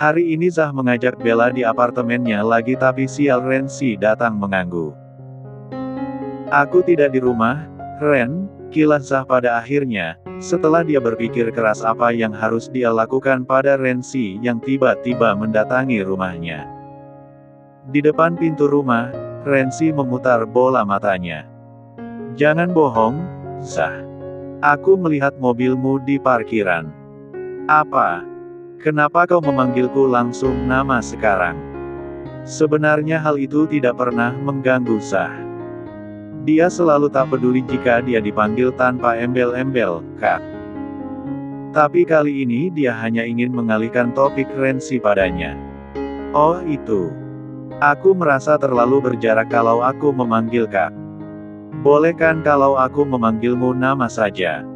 Hari ini Zah mengajak Bella di apartemennya lagi tapi sial Rensi datang mengganggu. Aku tidak di rumah, Ren, kilas Zah pada akhirnya, setelah dia berpikir keras apa yang harus dia lakukan pada Rensi yang tiba-tiba mendatangi rumahnya. Di depan pintu rumah, Rensi memutar bola matanya. Jangan bohong, Zah. Aku melihat mobilmu di parkiran. Apa? Kenapa kau memanggilku langsung nama sekarang? Sebenarnya hal itu tidak pernah mengganggu Zah. Dia selalu tak peduli jika dia dipanggil tanpa embel-embel, Kak. Tapi kali ini dia hanya ingin mengalihkan topik Rensi padanya. Oh itu. Aku merasa terlalu berjarak kalau aku memanggil Kak. Boleh kan kalau aku memanggilmu nama saja?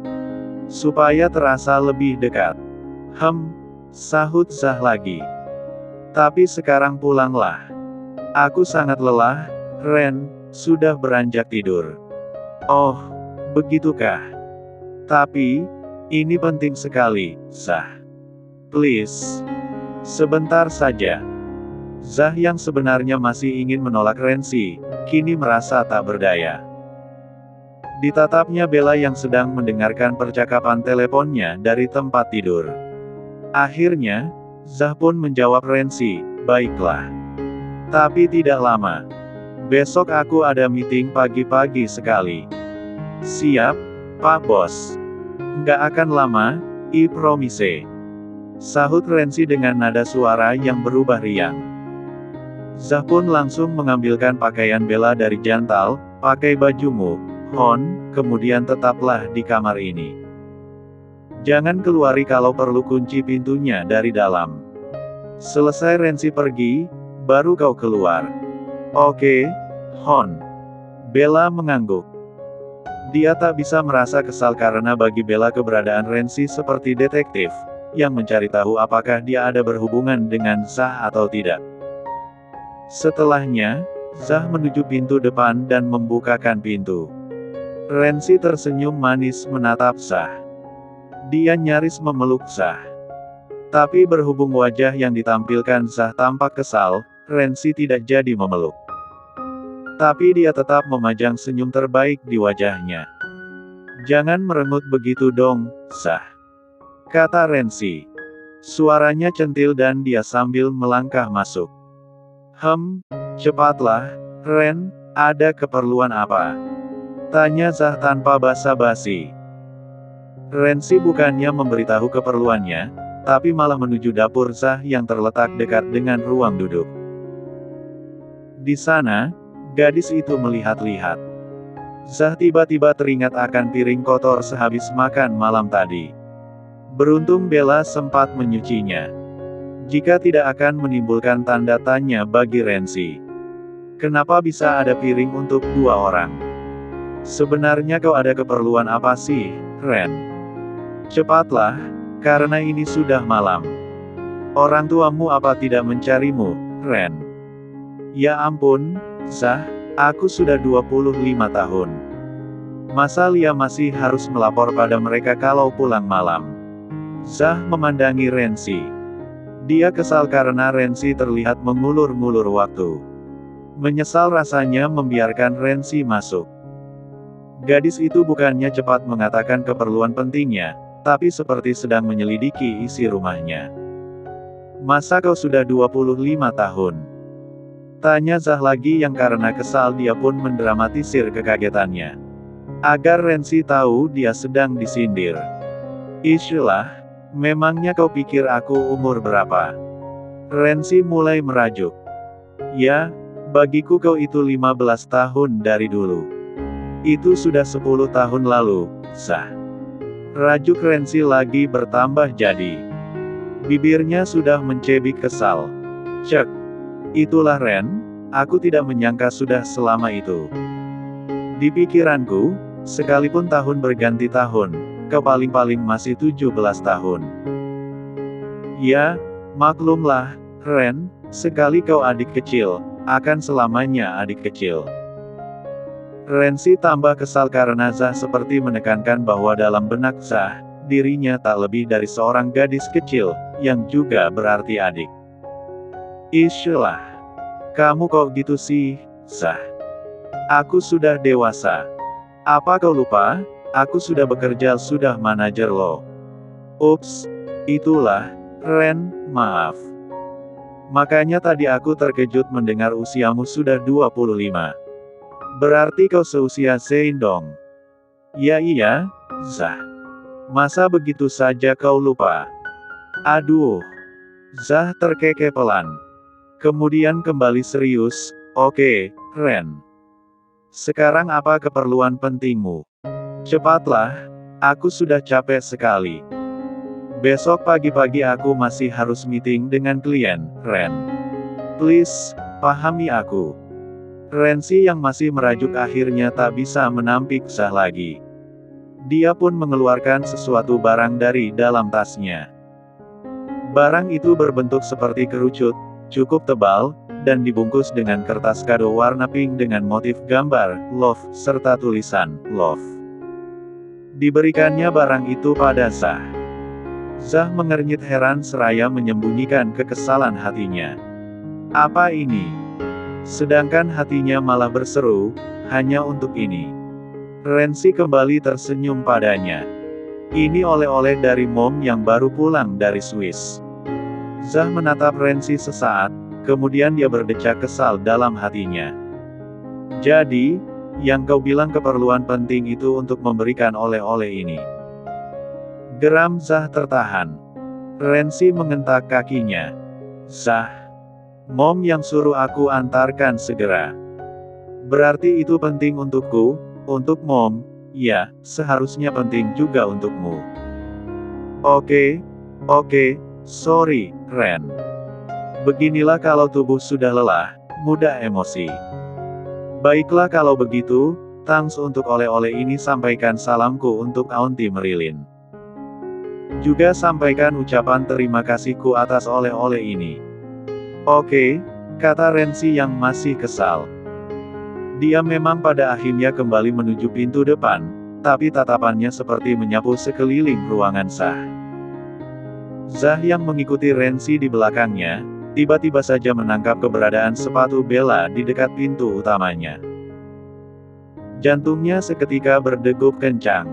Supaya terasa lebih dekat. Sahut Zah lagi. Tapi sekarang pulanglah. Aku sangat lelah, Ren, sudah beranjak tidur. Oh, begitukah? Tapi, ini penting sekali, Zah. Please. Sebentar saja. Zah yang sebenarnya masih ingin menolak Rensi, kini merasa tak berdaya. Ditatapnya Bella yang sedang mendengarkan percakapan teleponnya dari tempat tidur. Akhirnya, Zah pun menjawab Rensi, baiklah. Tapi tidak lama. Besok aku ada meeting pagi-pagi sekali. Siap, Pak Bos. Nggak akan lama, I promise. Sahut Rensi dengan nada suara yang berubah riang. Zah pun langsung mengambilkan pakaian Bella dari jantal, pakai bajumu, Hon, kemudian tetaplah di kamar ini. Jangan keluari kalau perlu kunci pintunya dari dalam. Selesai Rensi pergi, baru kau keluar. Oke, Hon. Bella mengangguk. Dia tak bisa merasa kesal karena bagi Bella keberadaan Rensi seperti detektif, yang mencari tahu apakah dia ada berhubungan dengan Zah atau tidak. Setelahnya, Zah menuju pintu depan dan membukakan pintu. Rensi tersenyum manis menatap Zah. Dia nyaris memeluk Zah. Tapi berhubung wajah yang ditampilkan Zah tampak kesal, Rensi tidak jadi memeluk. Tapi dia tetap memajang senyum terbaik di wajahnya. Jangan merengut begitu dong, Zah. Kata Rensi. Suaranya centil dan dia sambil melangkah masuk. Cepatlah, Ren, ada keperluan apa? Tanya Zah tanpa basa-basi. Rensi bukannya memberitahu keperluannya, tapi malah menuju dapur Zah yang terletak dekat dengan ruang duduk. Di sana, gadis itu melihat-lihat. Zah tiba-tiba teringat akan piring kotor sehabis makan malam tadi. Beruntung Bella sempat menyucinya. Jika tidak akan menimbulkan tanda tanya bagi Rensi. Kenapa bisa ada piring untuk 2 orang? Sebenarnya kau ada keperluan apa sih, Ren? Cepatlah, karena ini sudah malam. Orang tuamu apa tidak mencarimu, Ren? Ya ampun, Zah, aku sudah 25 tahun. Masa Lia masih harus melapor pada mereka kalau pulang malam? Zah memandangi Rensi. Dia kesal karena Rensi terlihat mengulur-ngulur waktu. Menyesal rasanya membiarkan Rensi masuk. Gadis itu bukannya cepat mengatakan keperluan pentingnya, tapi seperti sedang menyelidiki isi rumahnya. Masa kau sudah 25 tahun? Tanya Zah lagi yang karena kesal dia pun mendramatisir kekagetannya. Agar Rensi tahu dia sedang disindir. Isylah, memangnya kau pikir aku umur berapa? Rensi mulai merajuk. Ya, bagiku kau itu 15 tahun dari dulu. Itu sudah 10 tahun lalu, Zah. Rajuk Rensi lagi bertambah jadi. Bibirnya sudah mencebik kesal. Cek. Itulah Ren, aku tidak menyangka sudah selama itu. Di pikiranku, sekalipun tahun berganti tahun, kau paling-paling masih 17 tahun. Ya, maklumlah, Ren, sekali kau adik kecil, akan selamanya adik kecil. Rensi tambah kesal karena Zah seperti menekankan bahwa dalam benak Zah, dirinya tak lebih dari seorang gadis kecil, yang juga berarti adik. Isyalah. Kamu kok gitu sih, Zah? Aku sudah dewasa. Apa kau lupa? Aku sudah bekerja sudah manajer loh. Ups, itulah, Ren, maaf. Makanya tadi aku terkejut mendengar usiamu sudah 25. Berarti kau seusia Zein dong. Ya iya, Zah. Masa begitu saja kau lupa? Aduh. Zah terkekeh pelan. Kemudian kembali serius, oke, Ren. Sekarang apa keperluan pentingmu? Cepatlah, aku sudah capek sekali. Besok pagi-pagi aku masih harus meeting dengan klien, Ren. Please, pahami aku. Rensi yang masih merajuk akhirnya tak bisa menampik Zah lagi. Dia pun mengeluarkan sesuatu barang dari dalam tasnya. Barang itu berbentuk seperti kerucut, cukup tebal, dan dibungkus dengan kertas kado warna pink dengan motif gambar love serta tulisan love. Diberikannya barang itu pada Zah. Zah mengernyit heran seraya menyembunyikan kekesalan hatinya. Apa ini? Sedangkan hatinya malah berseru, hanya untuk ini. Rensi kembali tersenyum padanya. Ini oleh-oleh dari Mom yang baru pulang dari Swiss. Zah menatap Rensi sesaat, kemudian dia berdecak kesal dalam hatinya. Jadi, yang kau bilang keperluan penting itu untuk memberikan oleh-oleh ini. Geram Zah tertahan. Rensi mengentak kakinya. Zah. Mom yang suruh aku antarkan segera. Berarti itu penting untukku, untuk Mom, ya, seharusnya penting juga untukmu. Oke, sorry, Ren. Beginilah kalau tubuh sudah lelah, mudah emosi. Baiklah kalau begitu, thanks untuk oleh-oleh ini sampaikan salamku untuk Auntie Merilin. Juga sampaikan ucapan terima kasihku atas oleh-oleh ini. Oke, kata Rensi yang masih kesal. Dia memang pada akhirnya kembali menuju pintu depan, tapi tatapannya seperti menyapu sekeliling ruangan Zah. Zah yang mengikuti Rensi di belakangnya, tiba-tiba saja menangkap keberadaan sepatu Bella di dekat pintu utamanya. Jantungnya seketika berdegup kencang.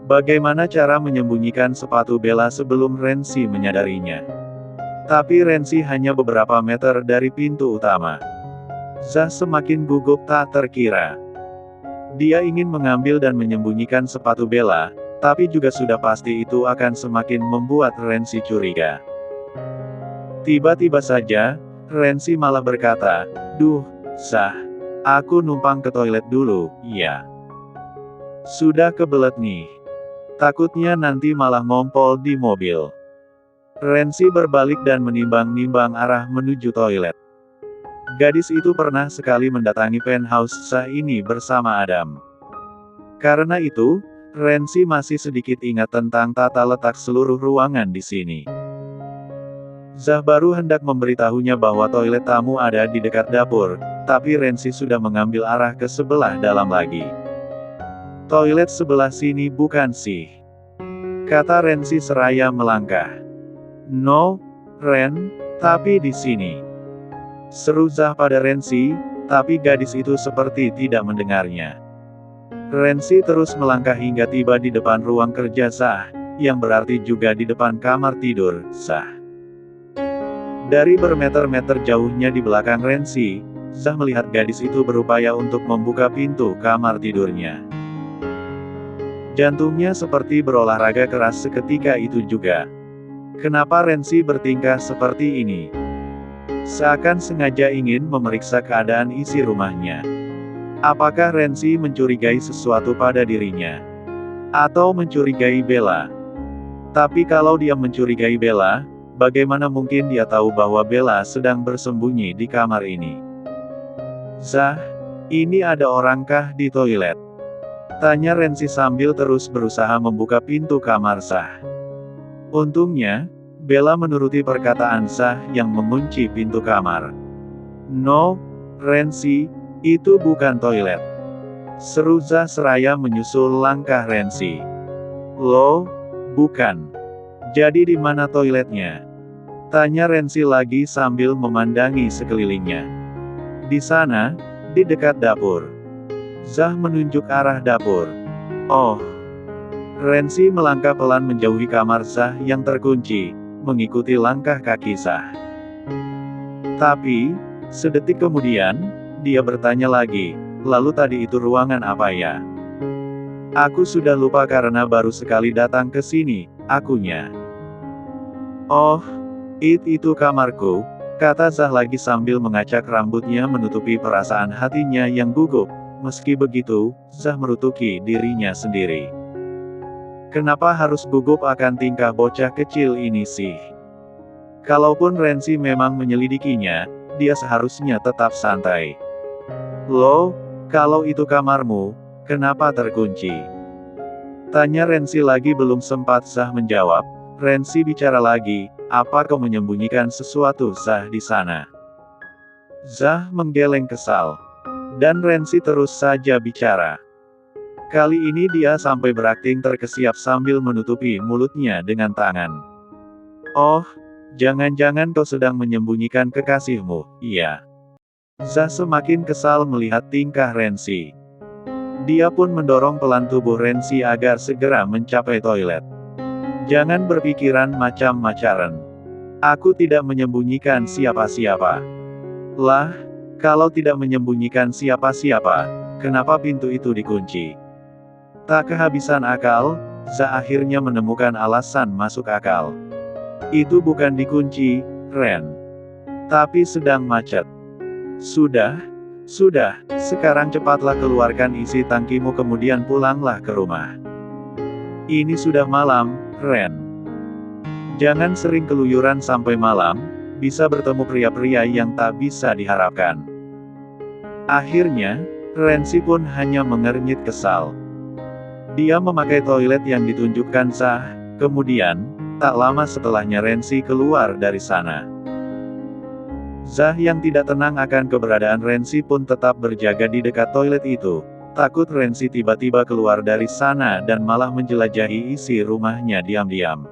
Bagaimana cara menyembunyikan sepatu Bella sebelum Rensi menyadarinya? Tapi Rensi hanya beberapa meter dari pintu utama. Zah semakin gugup tak terkira. Dia ingin mengambil dan menyembunyikan sepatu Bella, tapi juga sudah pasti itu akan semakin membuat Rensi curiga. Tiba-tiba saja, Rensi malah berkata, "Duh, Zah, aku numpang ke toilet dulu, ya. Sudah kebelet nih. Takutnya nanti malah ngompol di mobil." Rensi berbalik dan menimbang-nimbang arah menuju toilet. Gadis itu pernah sekali mendatangi penthouse Zah ini bersama Adam. Karena itu, Rensi masih sedikit ingat tentang tata letak seluruh ruangan di sini. Zah baru hendak memberitahunya bahwa toilet tamu ada di dekat dapur, tapi Rensi sudah mengambil arah ke sebelah dalam lagi. Toilet sebelah sini bukan sih? Kata Rensi seraya melangkah. No, Ren, tapi di sini. Seru Zah pada Rensi, tapi gadis itu seperti tidak mendengarnya. Rensi terus melangkah hingga tiba di depan ruang kerja Zah, yang berarti juga di depan kamar tidur Zah. Dari bermeter-meter jauhnya di belakang Rensi, Zah melihat gadis itu berupaya untuk membuka pintu kamar tidurnya. Jantungnya seperti berolahraga keras seketika itu juga. Kenapa Rensi bertingkah seperti ini? Seakan sengaja ingin memeriksa keadaan isi rumahnya. Apakah Rensi mencurigai sesuatu pada dirinya? Atau mencurigai Bella? Tapi kalau dia mencurigai Bella, bagaimana mungkin dia tahu bahwa Bella sedang bersembunyi di kamar ini? Zah, ini ada orangkah di toilet? Tanya Rensi sambil terus berusaha membuka pintu kamar Zah. Untungnya, Bella menuruti perkataan Zah yang mengunci pintu kamar. No, Rensi, itu bukan toilet. Seru Zah seraya menyusul langkah Rensi. Loh, bukan. Jadi di mana toiletnya? Tanya Rensi lagi sambil memandangi sekelilingnya. Di sana, di dekat dapur. Zah menunjuk arah dapur. Oh. Rensi melangkah pelan menjauhi kamar Zah yang terkunci, mengikuti langkah kaki Zah. Tapi, sedetik kemudian, dia bertanya lagi, lalu tadi itu ruangan apa ya? Aku sudah lupa karena baru sekali datang ke sini, akunya. Oh, itu kamarku, kata Zah lagi sambil mengacak rambutnya menutupi perasaan hatinya yang gugup. Meski begitu, Zah merutuki dirinya sendiri. Kenapa harus gugup akan tingkah bocah kecil ini sih? Kalaupun Rensi memang menyelidikinya, dia seharusnya tetap santai. Loh, kalau itu kamarmu, kenapa terkunci? Tanya Rensi lagi. Belum sempat Zah menjawab, Rensi bicara lagi, apa kau menyembunyikan sesuatu Zah di sana? Zah menggeleng kesal. Dan Rensi terus saja bicara. Kali ini dia sampai berakting terkesiap sambil menutupi mulutnya dengan tangan. Oh, jangan-jangan kau sedang menyembunyikan kekasihmu, iya. Zah semakin kesal melihat tingkah Rensi. Dia pun mendorong pelan tubuh Rensi agar segera mencapai toilet. Jangan berpikiran macam-macaran. Aku tidak menyembunyikan siapa-siapa. Lah, kalau tidak menyembunyikan siapa-siapa, kenapa pintu itu dikunci? Tak kehabisan akal, Zah akhirnya menemukan alasan masuk akal. Itu bukan dikunci, Ren. Tapi sedang macet. Sudah, sekarang cepatlah keluarkan isi tangkimu kemudian pulanglah ke rumah. Ini sudah malam, Ren. Jangan sering keluyuran sampai malam, bisa bertemu pria-pria yang tak bisa diharapkan. Akhirnya, Rensi pun hanya mengernyit kesal. Dia memakai toilet yang ditunjukkan Zah, kemudian, tak lama setelahnya Rensi keluar dari sana. Zah yang tidak tenang akan keberadaan Rensi pun tetap berjaga di dekat toilet itu, takut Rensi tiba-tiba keluar dari sana dan malah menjelajahi isi rumahnya diam-diam.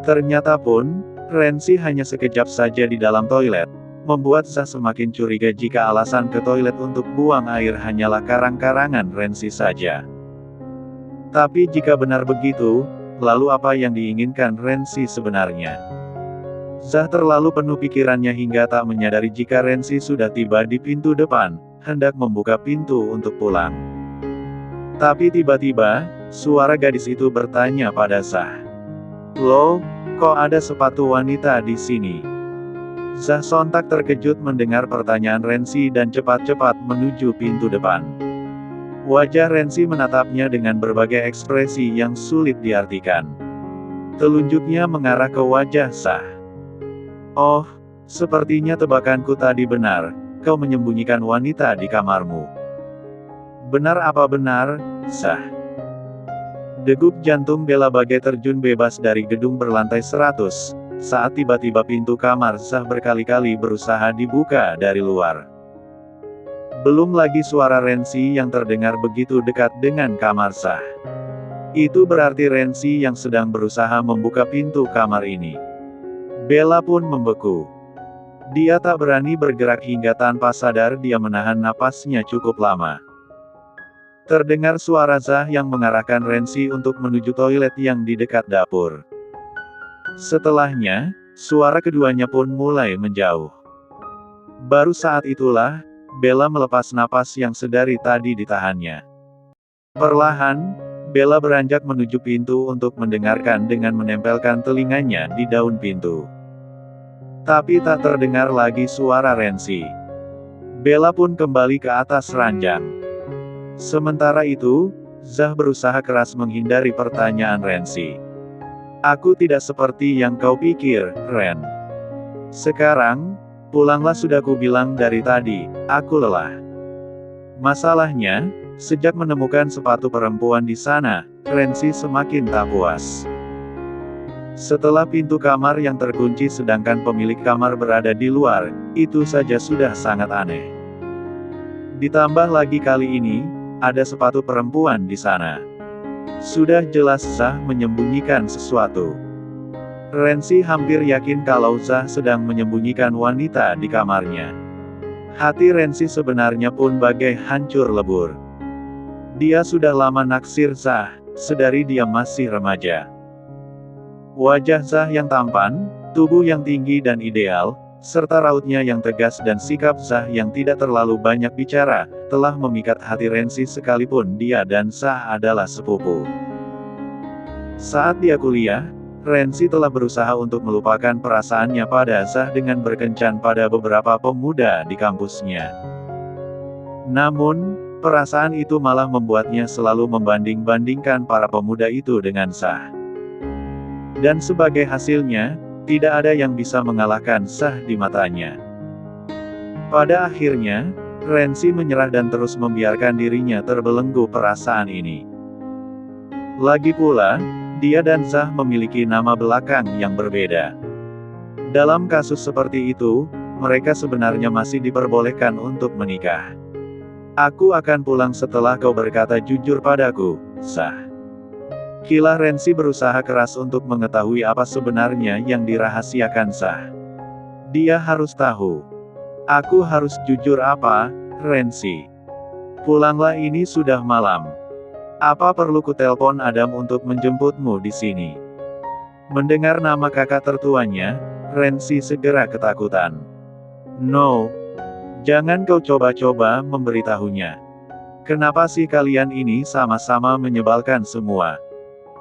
Ternyata pun, Rensi hanya sekejap saja di dalam toilet, membuat Zah semakin curiga jika alasan ke toilet untuk buang air hanyalah karang-karangan Rensi saja. Tapi jika benar begitu, lalu apa yang diinginkan Rensi sebenarnya? Zah terlalu penuh pikirannya hingga tak menyadari jika Rensi sudah tiba di pintu depan, hendak membuka pintu untuk pulang. Tapi tiba-tiba, suara gadis itu bertanya pada Zah. Loh, kok ada sepatu wanita di sini? Zah sontak terkejut mendengar pertanyaan Rensi dan cepat-cepat menuju pintu depan. Wajah Rensi menatapnya dengan berbagai ekspresi yang sulit diartikan. Telunjuknya mengarah ke wajah Zah. Oh, sepertinya tebakanku tadi benar, kau menyembunyikan wanita di kamarmu. Benar apa benar, Zah? Degup jantung Bella bagai terjun bebas dari gedung berlantai 100, saat tiba-tiba pintu kamar Zah berkali-kali berusaha dibuka dari luar. Belum lagi suara Rensi yang terdengar begitu dekat dengan kamar Zah. Itu berarti Rensi yang sedang berusaha membuka pintu kamar ini. Bella pun membeku. Dia tak berani bergerak hingga tanpa sadar dia menahan napasnya cukup lama. Terdengar suara Zah yang mengarahkan Rensi untuk menuju toilet yang di dekat dapur. Setelahnya, suara keduanya pun mulai menjauh. Baru saat itulah, Bella melepas napas yang sedari tadi ditahannya. Perlahan, Bella beranjak menuju pintu untuk mendengarkan dengan menempelkan telinganya di daun pintu. Tapi tak terdengar lagi suara Rensi. Bella pun kembali ke atas ranjang. Sementara itu, Zah berusaha keras menghindari pertanyaan Rensi. Aku tidak seperti yang kau pikir, Ren. Sekarang, pulanglah sudah kubilang dari tadi, aku lelah. Masalahnya, sejak menemukan sepatu perempuan di sana, Rensi semakin tak puas. Setelah pintu kamar yang terkunci sedangkan pemilik kamar berada di luar, itu saja sudah sangat aneh. Ditambah lagi kali ini, ada sepatu perempuan di sana. Sudah jelas Zah menyembunyikan sesuatu. Rensi hampir yakin kalau Zah sedang menyembunyikan wanita di kamarnya. Hati Rensi sebenarnya pun bagai hancur lebur. Dia sudah lama naksir Zah, sedari dia masih remaja. Wajah Zah yang tampan, tubuh yang tinggi dan ideal, serta rautnya yang tegas dan sikap Zah yang tidak terlalu banyak bicara, telah memikat hati Rensi sekalipun dia dan Zah adalah sepupu. Saat dia kuliah, Rensi telah berusaha untuk melupakan perasaannya pada Zah dengan berkencan pada beberapa pemuda di kampusnya. Namun, perasaan itu malah membuatnya selalu membanding-bandingkan para pemuda itu dengan Zah. Dan sebagai hasilnya, tidak ada yang bisa mengalahkan Zah di matanya. Pada akhirnya, Rensi menyerah dan terus membiarkan dirinya terbelenggu perasaan ini. Lagi pula, dia dan Zah memiliki nama belakang yang berbeda. Dalam kasus seperti itu, mereka sebenarnya masih diperbolehkan untuk menikah. Aku akan pulang setelah kau berkata jujur padaku, Zah. Kilah Rensi berusaha keras untuk mengetahui apa sebenarnya yang dirahasiakan Zah. Dia harus tahu. Aku harus jujur apa, Rensi? Pulanglah, ini sudah malam. Apa perlu kutelpon Adam untuk menjemputmu di sini? Mendengar nama kakak tertuanya, Rensi segera ketakutan. No. Jangan kau coba-coba memberitahunya. Kenapa sih kalian ini sama-sama menyebalkan semua?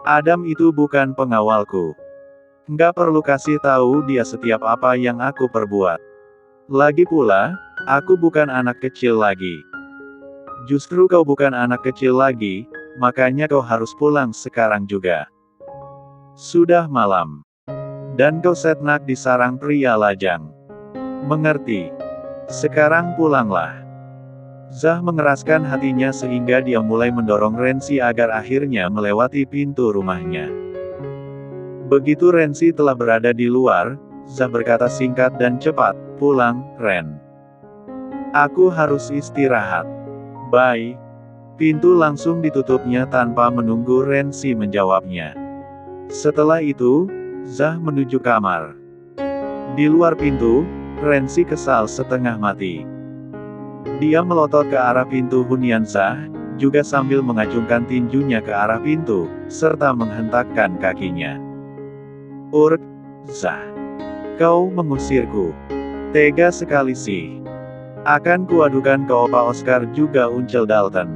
Adam itu bukan pengawalku. Nggak perlu kasih tahu dia setiap apa yang aku perbuat. Lagi pula, aku bukan anak kecil lagi. Justru kau bukan anak kecil lagi, makanya kau harus pulang sekarang juga. Sudah malam. Dan kau setnak di sarang pria lajang. Mengerti? Sekarang pulanglah. Zah mengeraskan hatinya sehingga dia mulai mendorong Rensi agar akhirnya melewati pintu rumahnya. Begitu Rensi telah berada di luar, Zah berkata singkat dan cepat, pulang, Ren. Aku harus istirahat. Bye. Pintu langsung ditutupnya tanpa menunggu Rensi menjawabnya. Setelah itu, Zah menuju kamar. Di luar pintu, Rensi kesal setengah mati. Dia melotot ke arah pintu hunian Zah, juga sambil mengacungkan tinjunya ke arah pintu, serta menghentakkan kakinya. Urk, Zah. Kau mengusirku. Tega sekali sih. Akan kuadukan ke Opa Oscar juga Uncel Dalton.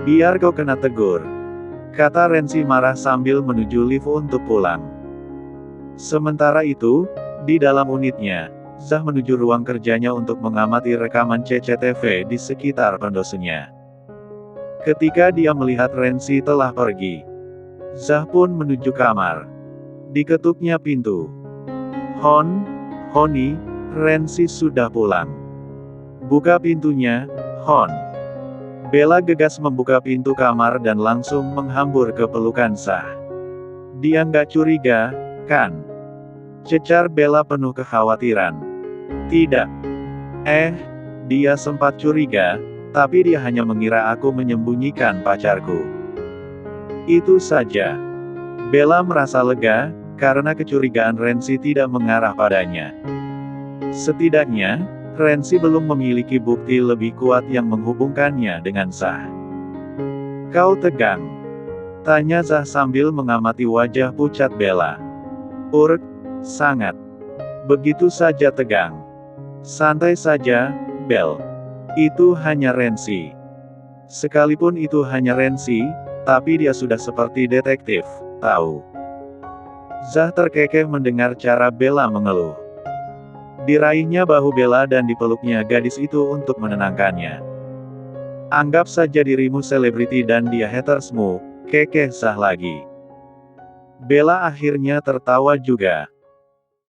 Biar kau kena tegur. Kata Rensi marah sambil menuju lift untuk pulang. Sementara itu, di dalam unitnya, Zah menuju ruang kerjanya untuk mengamati rekaman CCTV di sekitar pendosennya. Ketika dia melihat Rensi telah pergi, Zah pun menuju kamar. Diketuknya pintu. Honey, Rensi sudah pulang. Buka pintunya, Hon. Bella gegas membuka pintu kamar dan langsung menghambur ke pelukan Zah. Dia nggak curiga, kan? Cecar Bella penuh kekhawatiran. Tidak. Dia sempat curiga, tapi dia hanya mengira aku menyembunyikan pacarku. Itu saja. Bella merasa lega, karena kecurigaan Rensi tidak mengarah padanya. Setidaknya, Rensi belum memiliki bukti lebih kuat yang menghubungkannya dengan Zah. Kau tegang? Tanya Zah sambil mengamati wajah pucat Bella. Urk, sangat. Begitu saja tegang. Santai saja, Bel. Itu hanya Rensi. Sekalipun itu hanya Rensi, tapi dia sudah seperti detektif, tahu. Zah terkekeh mendengar cara Bella mengeluh. Diraihnya bahu Bella dan dipeluknya gadis itu untuk menenangkannya. Anggap saja dirimu selebriti dan dia hatersmu, kekeh Zah lagi. Bella akhirnya tertawa juga.